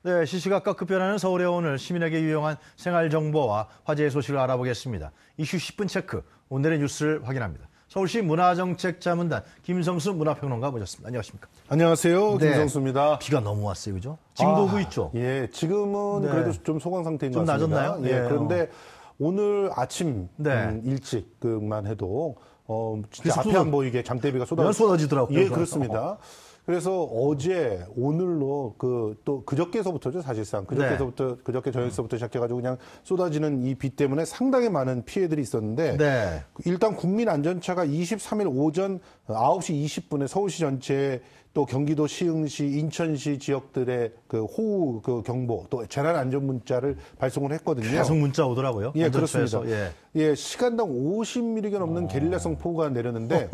네, 시시각각 급변하는 서울의 오늘 시민에게 유용한 생활 정보와 화제의 소식을 알아보겠습니다. 이슈 10분 체크, 오늘의 뉴스를 확인합니다. 서울시 문화정책자문단 김성수 문화평론가 모셨습니다. 안녕하십니까? 안녕하세요. 네, 김성수입니다. 비가 너무 왔어요, 그죠? 지금도 오고 있죠? 예, 지금은 네. 그래도 좀 소강 상태인 것 같습니다. 좀 낮았나요? 예, 네, 그런데 오늘 아침 네. 일찍만 해도 진짜 앞에 안 보이게 장대비가 쏟아지더라고요. 예, 그렇습니다. 그래서 어제 오늘로 또 그저께서부터죠, 사실상 그저께 저녁서부터 시작해가지고 그냥 쏟아지는 이 비 때문에 상당히 많은 피해들이 있었는데 네. 일단 국민안전처가 23일 오전 9시 20분에 서울시 전체 또 경기도 시흥시, 인천시 지역들의 그 호우 경보 또 재난 안전 문자를 발송을 했거든요. 계속 문자 오더라고요. 예, 그렇습니다. 예. 예, 시간당 50mm가 넘는 게릴라성 폭우가 내렸는데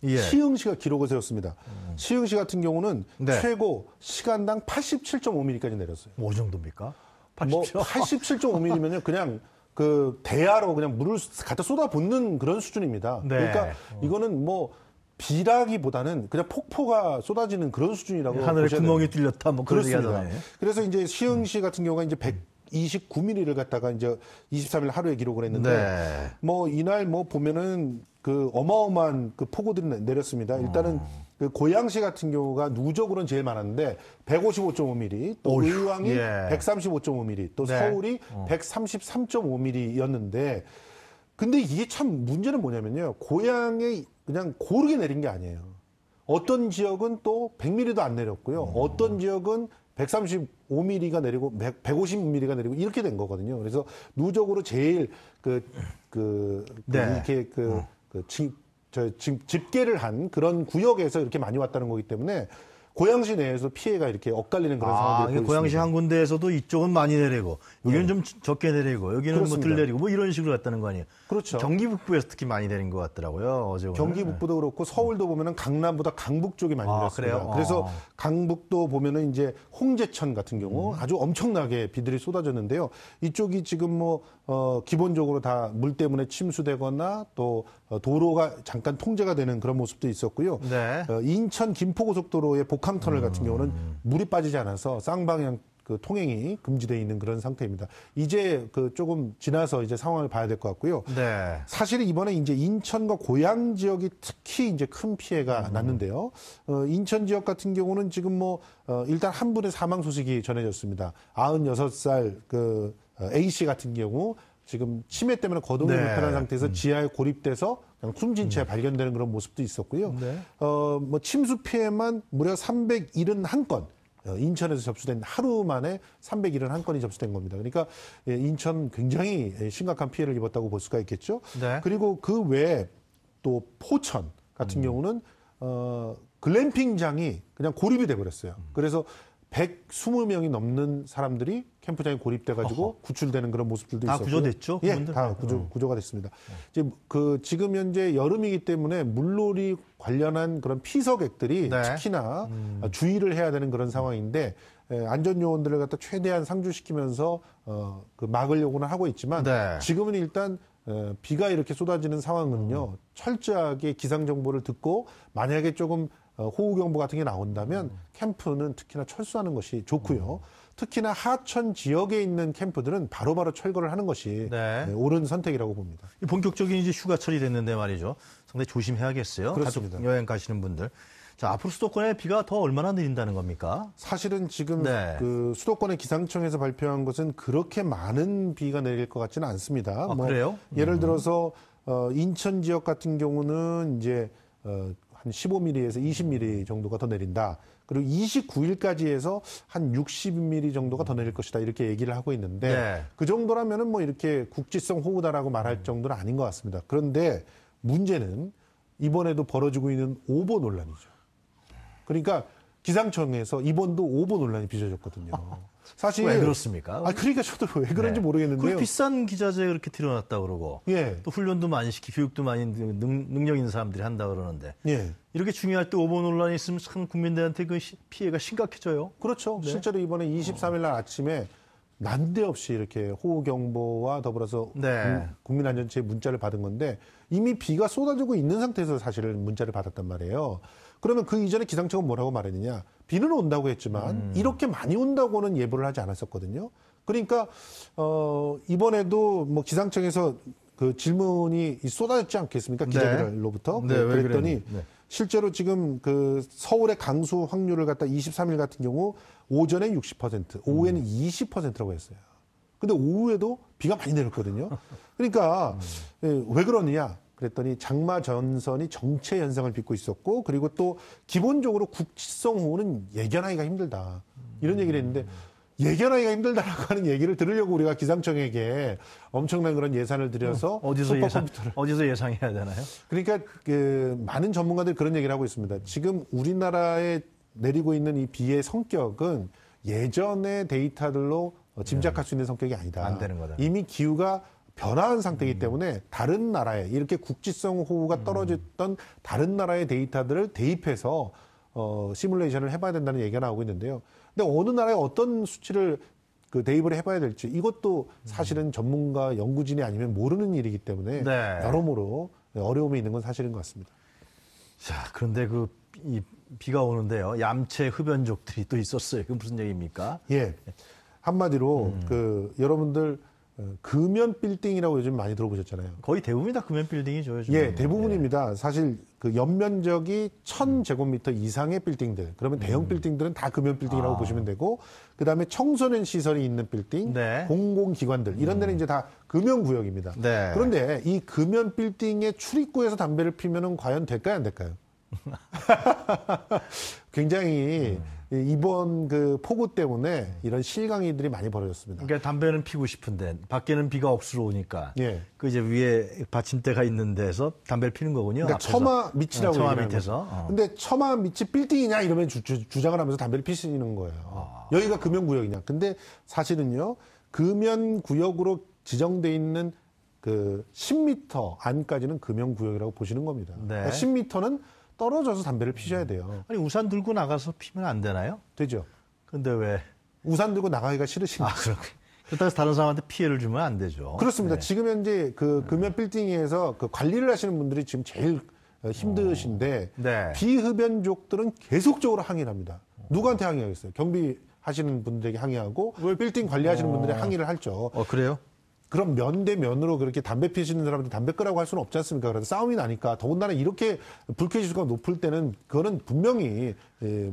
예. 시흥시가 기록을 세웠습니다. 시흥시 같은 경우는 네. 최고 시간당 87.5mm까지 내렸어요. 뭐 정도입니까? 87.5mm면요, 그냥 그 대야로 그냥 물을 갖다 쏟아붓는 그런 수준입니다. 네. 그러니까 이거는 비라기보다는 그냥 폭포가 쏟아지는 그런 수준이라고 하늘에 보셔야 구멍이 됩니다. 뚫렸다, 뭐 그런 얘기 그렇습니다. 하잖아요. 그래서 이제 시흥시 같은 경우가 이제 129mm를 갖다가 이제 23일 하루에 기록을 했는데, 네. 이날 보면은 그 어마어마한 그 폭우들이 내렸습니다. 일단은 그 고양시 같은 경우가 누적으로는 제일 많았는데 155.5mm, 또 의왕이 135.5mm, 또 네. 서울이 133.5mm였는데, 근데 이게 참 문제는 뭐냐면요, 고양에 그냥 고르게 내린 게 아니에요. 어떤 지역은 또 100mm도 안 내렸고요. 어떤 지역은 135mm가 내리고 150mm가 내리고 이렇게 된 거거든요. 그래서 누적으로 제일 이렇게 집계를 한 그런 구역에서 이렇게 많이 왔다는 거기 때문에 고양시 내에서 피해가 이렇게 엇갈리는 그런 상황들이 보입니다. 고양시 한 군데에서도 이쪽은 많이 내리고 여기는 좀 적게 내리고 여기는 그렇습니다. 덜 내리고 이런 식으로 갔다는 거 아니에요? 그렇죠. 경기 북부에서 특히 많이 내린 것 같더라고요. 어제 오늘. 경기 북부도 그렇고 서울도 보면은 강남보다 강북 쪽이 많이 내렸습니다. 그래요? 그래서 강북도 보면은 이제 홍제천 같은 경우 아주 엄청나게 비들이 쏟아졌는데요. 이쪽이 지금 기본적으로 다 물 때문에 침수되거나 또 도로가 잠깐 통제가 되는 그런 모습도 있었고요. 네. 인천 김포고속도로의 복항터널 같은 경우는 물이 빠지지 않아서 쌍방향 통행이 금지되어 있는 그런 상태입니다. 이제 조금 지나서 이제 상황을 봐야 될 것 같고요. 네. 사실 이번에 이제 인천과 고양 지역이 특히 이제 큰 피해가 났는데요. 인천 지역 같은 경우는 지금 일단 한 분의 사망 소식이 전해졌습니다. 96살 A 씨 같은 경우 지금 치매 때문에 거동이 불편한 상태에서 지하에 고립돼서 그냥 숨진 채 발견되는 그런 모습도 있었고요. 네. 침수 피해만 무려 371건. 인천에서 접수된 하루 만에 371건이 접수된 겁니다. 그러니까 인천 굉장히 심각한 피해를 입었다고 볼 수가 있겠죠. 네. 그리고 그 외에 또 포천 같은 경우는 글램핑장이 그냥 고립이 돼버렸어요. 그래서 120명이 넘는 사람들이 캠프장에 고립돼가지고 구출되는 그런 모습들도 있었고요. 다 구조됐죠? 예, 다 구조가 됐습니다. 이제 지금 현재 여름이기 때문에 물놀이 관련한 그런 피서객들이 특히나 주의를 해야 되는 그런 상황인데, 안전 요원들을 갖다 최대한 상주시키면서 막으려고는 하고 있지만 지금은 일단 비가 이렇게 쏟아지는 상황은요, 철저하게 기상 정보를 듣고 만약에 조금 호우 경보 같은 게 나온다면 캠프는 특히나 철수하는 것이 좋고요. 특히나 하천 지역에 있는 캠프들은 바로바로 철거를 하는 것이 옳은 선택이라고 봅니다. 본격적인 이제 휴가철이 됐는데 말이죠. 상당히 조심해야겠어요. 그렇습니다. 가족 여행 가시는 분들. 자, 앞으로 수도권에 비가 더 얼마나 내린다는 겁니까? 사실은 지금 수도권의 기상청에서 발표한 것은 그렇게 많은 비가 내릴 것 같지는 않습니다. 그래요? 예를 들어서 인천 지역 같은 경우는 이제 한 15mm에서 20mm 정도가 더 내린다. 그리고 29일까지 해서 한 60mm 정도가 더 내릴 것이다. 이렇게 얘기를 하고 있는데 그 정도라면은 이렇게 국지성 호우다라고 말할 정도는 아닌 것 같습니다. 그런데 문제는 이번에도 벌어지고 있는 오보 논란이죠. 그러니까 기상청에서 이번도 오보 논란이 빚어졌거든요. 사실 왜 그렇습니까? 그러니까 저도 왜 그런지 모르겠는데요. 비싼 기자재 그렇게 들여놨다 그러고 또 훈련도 많이 시키고 교육도 많이 능력 있는 사람들이 한다 그러는데 이렇게 중요할 때 오보 논란이 있으면 참 국민들한테 그 피해가 심각해져요. 그렇죠. 실제로 이번에 23일 날 아침에 난데없이 이렇게 호우 경보와 더불어서 국민안전처에 문자를 받은 건데 이미 비가 쏟아지고 있는 상태에서 사실은 문자를 받았단 말이에요. 그러면 그 이전에 기상청은 뭐라고 말했느냐? 비는 온다고 했지만 이렇게 많이 온다고는 예보를 하지 않았었거든요. 그러니까 이번에도 뭐 기상청에서 그 질문이 쏟아졌지 않겠습니까? 기자들로부터. 네, 그랬더니 네. 실제로 지금 그 서울의 강수 확률을 갖다 23일 같은 경우 오전에 60%, 오후에는 20%라고 했어요. 근데 오후에도 비가 많이 내렸거든요. 그러니까 왜 그러느냐? 그랬더니 장마 전선이 정체 현상을 빚고 있었고, 그리고 또 기본적으로 국지성 호우는 예견하기가 힘들다. 이런 얘기를 했는데, 예견하기가 힘들다라고 하는 얘기를 들으려고 우리가 기상청에게 엄청난 그런 예산을 들여서 어디서 예상해야 되나요? 그러니까 그 많은 전문가들이 그런 얘기를 하고 있습니다. 지금 우리나라에 내리고 있는 이 비의 성격은 예전의 데이터들로 짐작할 수 있는 성격이 아니다. 안 되는 거다. 이미 기후가 변화한 상태이기 때문에 다른 나라에 이렇게 국지성 호우가 떨어졌던 다른 나라의 데이터들을 대입해서 시뮬레이션을 해봐야 된다는 얘기가 나오고 있는데요. 근데 어느 나라에 어떤 수치를 그 대입을 해봐야 될지 이것도 사실은 전문가 연구진이 아니면 모르는 일이기 때문에 네. 여러모로 어려움이 있는 건 사실인 것 같습니다. 자, 그런데 이 비가 오는데요. 얌체 흡연족들이 또 있었어요. 그건 무슨 얘기입니까? 예. 한마디로 그 여러분들 금연 빌딩이라고 요즘 많이 들어보셨잖아요. 거의 대부분이 다 금연 빌딩이죠. 요즘. 예, 대부분입니다. 사실 그 연면적이 1000제곱미터 이상의 빌딩들, 그러면 대형 빌딩들은 다 금연 빌딩이라고 보시면 되고, 그 다음에 청소년 시설이 있는 빌딩, 네. 공공기관들, 이런 데는 이제 다 금연 구역입니다. 네. 그런데 이 금연 빌딩의 출입구에서 담배를 피면은 과연 될까요, 안 될까요? 굉장히 이번 그 폭우 때문에 이런 실강이들이 많이 벌어졌습니다. 그러니까 담배는 피고 싶은데 밖에는 비가 억수로 오니까 예. 그 이제 위에 받침대가 있는 데서 담배를 피는 거군요. 그러니까 앞에서. 처마 밑이라고 처마 얘기하는 밑에서. 거죠. 근데 처마 밑이 빌딩이냐 이러면 주장을 하면서 담배를 피시는 거예요. 여기가 금연구역이냐. 근데 사실은요, 금연구역으로 지정돼 있는 그 10m 안까지는 금연구역이라고 보시는 겁니다. 네. 그러니까 10m는 떨어져서 담배를 피셔야 돼요. 아니 우산 들고 나가서 피면 안 되나요? 되죠. 근데 왜? 우산 들고 나가기가 싫으신 거죠. 그렇다고 해서 다른 사람한테 피해를 주면 안 되죠. 그렇습니다. 네. 지금 현재 그 금연 빌딩에서 그 관리를 하시는 분들이 지금 제일 힘드신데 네. 비흡연족들은 계속적으로 항의를 합니다. 누구한테 항의하겠어요? 경비 하시는 분들에게 항의하고 빌딩 관리하시는 분들이 항의를 하죠. 그래요? 그럼 면 대 면으로 그렇게 담배 피시는 사람한테 담배 끄라고 할 수는 없지 않습니까? 그래서 싸움이 나니까 더군다나 이렇게 불쾌지수가 높을 때는 그거는 분명히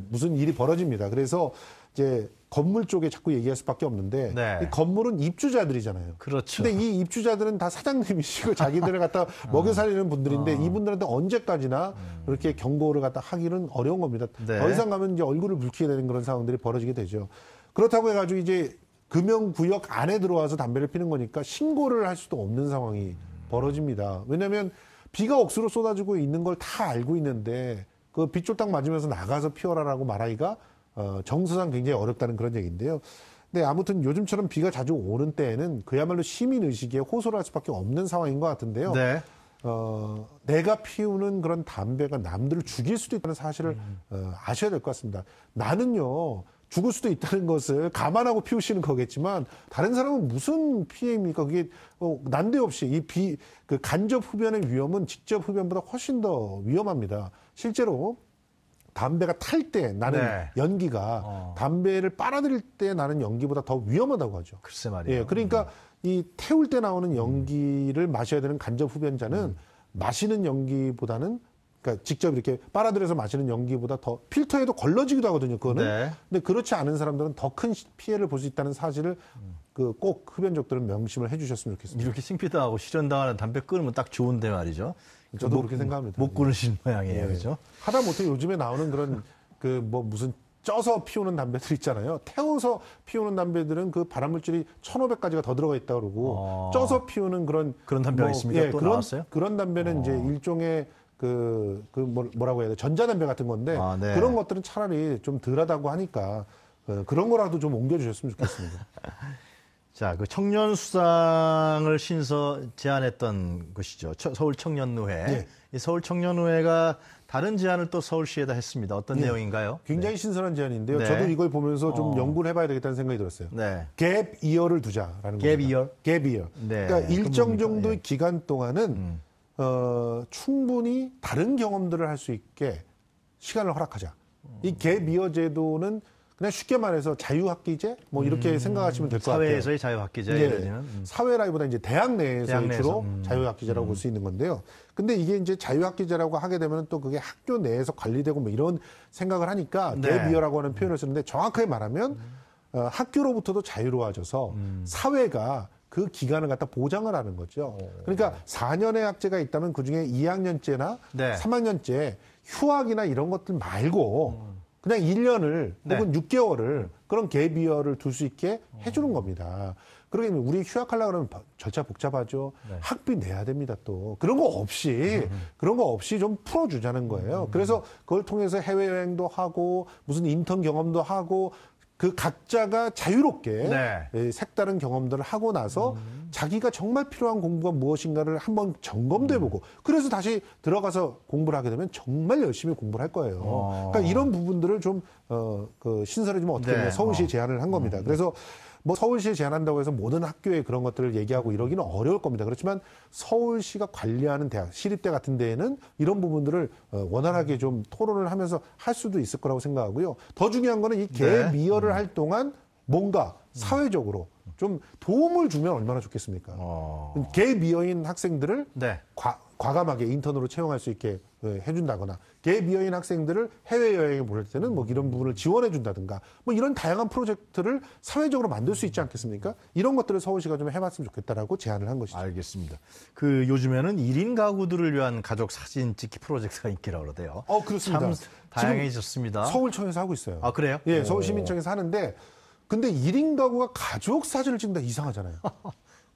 무슨 일이 벌어집니다. 그래서 이제 건물 쪽에 자꾸 얘기할 수밖에 없는데 네. 이 건물은 입주자들이잖아요. 그렇죠. 근데 이 입주자들은 다 사장님이시고 자기들을 갖다 먹여 살리는 분들인데 이분들한테 언제까지나 그렇게 경고를 갖다 하기는 어려운 겁니다. 네. 더 이상 가면 이제 얼굴을 붉히게 되는 그런 상황들이 벌어지게 되죠. 그렇다고 해가지고 이제 금연구역 안에 들어와서 담배를 피는 거니까 신고를 할 수도 없는 상황이 벌어집니다. 왜냐하면 비가 억수로 쏟아지고 있는 걸 다 알고 있는데 그 빗쫄딱 맞으면서 나가서 피워라라고 말하기가 정서상 굉장히 어렵다는 그런 얘기인데요. 근데 아무튼 요즘처럼 비가 자주 오는 때에는 그야말로 시민의식에 호소를 할 수밖에 없는 상황인 것 같은데요. 네. 내가 피우는 그런 담배가 남들을 죽일 수도 있다는 사실을 아셔야 될 것 같습니다. 나는요, 죽을 수도 있다는 것을 감안하고 피우시는 거겠지만 다른 사람은 무슨 피해입니까? 그게 난데없이 그 간접 흡연의 위험은 직접 흡연보다 훨씬 더 위험합니다. 실제로 담배가 탈 때 나는 네. 연기가 담배를 빨아들일 때 나는 연기보다 더 위험하다고 하죠. 글쎄 말이에요. 예, 그러니까 이 태울 때 나오는 연기를 마셔야 되는 간접 흡연자는 마시는 연기보다는 그러니까 직접 이렇게 빨아들여서 마시는 연기보다 더 필터에도 걸러지기도 하거든요. 그거는. 네. 근데 그렇지 않은 사람들은 더 큰 피해를 볼 수 있다는 사실을 그 꼭 흡연족들은 명심을 해주셨으면 좋겠습니다. 이렇게 싱피드하고 실현당하는 담배 끊으면 딱 좋은데 말이죠. 저도 그렇게 생각합니다. 못 끊으시는 모양이에요, 예. 그렇죠? 하다못해 요즘에 나오는 그런 그 뭐 무슨 쪄서 피우는 담배들 있잖아요. 태워서 피우는 담배들은 그 발암물질이 1,500가지가 더 들어가 있다 그러고 쪄서 피우는 그런 담배가 있습니까? 또 나왔어요? 그런 담배는 이제 일종의 뭐라고 해야 돼? 전자담배 같은 건데 네. 그런 것들은 차라리 좀 덜하다고 하니까 그런 거라도 좀 옮겨주셨으면 좋겠습니다. 자, 그 청년 수상을 제안했던 것이죠. 서울 청년의회. 네. 이 서울 청년의회가 다른 제안을 또 서울시에다 했습니다. 어떤 내용인가요? 굉장히 신선한 제안인데요. 네. 저도 이걸 보면서 좀 연구를 해봐야 되겠다는 생각이 들었어요. 네. 갭 이어를 두자라는 갭 겁니다. 이어? 갭 이어. 네. 그러니까 일정 뭡니까? 정도의 예. 기간 동안은 충분히 다른 경험들을 할 수 있게 시간을 허락하자. 이 개미어 제도는 그냥 쉽게 말해서 자유학기제 뭐 이렇게 생각하시면 될 것 같아요. 사회에서의 자유학기제. 네. 사회라기보다 이제 대학 내에서 주로 자유학기제라고 볼 수 있는 건데요. 근데 이게 이제 자유학기제라고 하게 되면 또 그게 학교 내에서 관리되고 뭐 이런 생각을 하니까 개미어라고 하는 표현을 쓰는데 정확하게 말하면 학교로부터도 자유로워져서 사회가 그 기간을 갖다 보장을 하는 거죠. 그러니까 4년의 학제가 있다면 그중에 2학년제나 3학년제 휴학이나 이런 것들 말고 그냥 1년을 혹은 6개월을 그런 갭이어를 둘 수 있게 해주는 겁니다. 그러게 우리 휴학하려고 그러면 절차 복잡하죠. 학비 내야 됩니다 또. 그런 거 없이 좀 풀어주자는 거예요. 그래서 그걸 통해서 해외여행도 하고 무슨 인턴 경험도 하고 그 각자가 자유롭게 색다른 경험들을 하고 나서 자기가 정말 필요한 공부가 무엇인가를 한번 점검도 해보고 그래서 다시 들어가서 공부를 하게 되면 정말 열심히 공부를 할 거예요. 그러니까 이런 부분들을 좀 신설해 주면 어떻게 되냐 서울시에 제안을 한 겁니다. 그래서 뭐 서울시에 제안한다고 해서 모든 학교에 그런 것들을 얘기하고 이러기는 어려울 겁니다. 그렇지만 서울시가 관리하는 대학, 시립대 같은 데에는 이런 부분들을 원활하게 좀 토론을 하면서 할 수도 있을 거라고 생각하고요. 더 중요한 거는 이 개미어를 할 동안 뭔가 사회적으로 좀 도움을 주면 얼마나 좋겠습니까? 개미어인 학생들을 과감하게 인턴으로 채용할 수 있게 해준다거나 개미어인 학생들을 해외여행에 보낼 때는 뭐 이런 부분을 지원해준다든가 뭐 이런 다양한 프로젝트를 사회적으로 만들 수 있지 않겠습니까? 이런 것들을 서울시가 좀 해봤으면 좋겠다라고 제안을 한 것이죠. 알겠습니다. 그 요즘에는 1인 가구들을 위한 가족 사진 찍기 프로젝트가 있기라고 그러대요. 그렇습니다. 참 다양해졌습니다. 서울청에서 하고 있어요. 아, 그래요? 예, 서울시민청에서 하는데 근데 1인 가구가 가족 사진을 찍는다 이상하잖아요.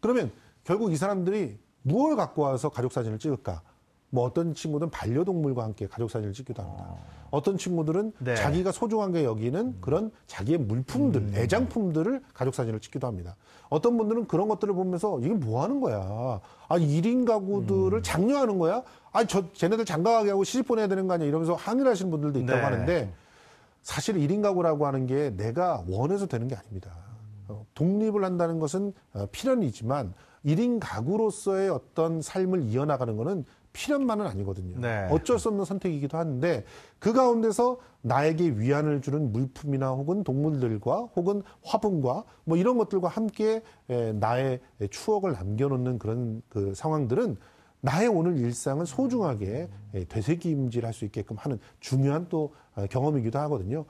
그러면 결국 이 사람들이 무엇을 갖고 와서 가족 사진을 찍을까? 뭐 어떤 친구들은 반려동물과 함께 가족 사진을 찍기도 합니다. 어떤 친구들은 자기가 소중한 게 여기는 그런 자기의 물품들, 애장품들을 가족 사진을 찍기도 합니다. 어떤 분들은 그런 것들을 보면서 이게 뭐 하는 거야? 1인 가구들을 장려하는 거야? 쟤네들 장가가게 하고 시집 보내야 되는 거 아니야? 이러면서 항의를 하시는 분들도 있다고 하는데 사실 1인 가구라고 하는 게 내가 원해서 되는 게 아닙니다. 독립을 한다는 것은 필연이지만 1인 가구로서의 어떤 삶을 이어나가는 것은 필연만은 아니거든요. 어쩔 수 없는 선택이기도 한데 그 가운데서 나에게 위안을 주는 물품이나 혹은 동물들과 혹은 화분과 뭐 이런 것들과 함께 나의 추억을 남겨놓는 그런 그 상황들은 나의 오늘 일상을 소중하게 되새김질할 수 있게끔 하는 중요한 또 경험이기도 하거든요.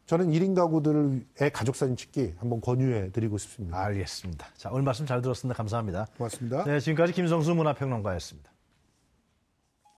저는 1인 가구들의 가족사진 찍기 한번 권유해 드리고 싶습니다. 알겠습니다. 자, 오늘 말씀 잘 들었습니다. 감사합니다. 고맙습니다. 네, 지금까지 김성수 문화평론가였습니다.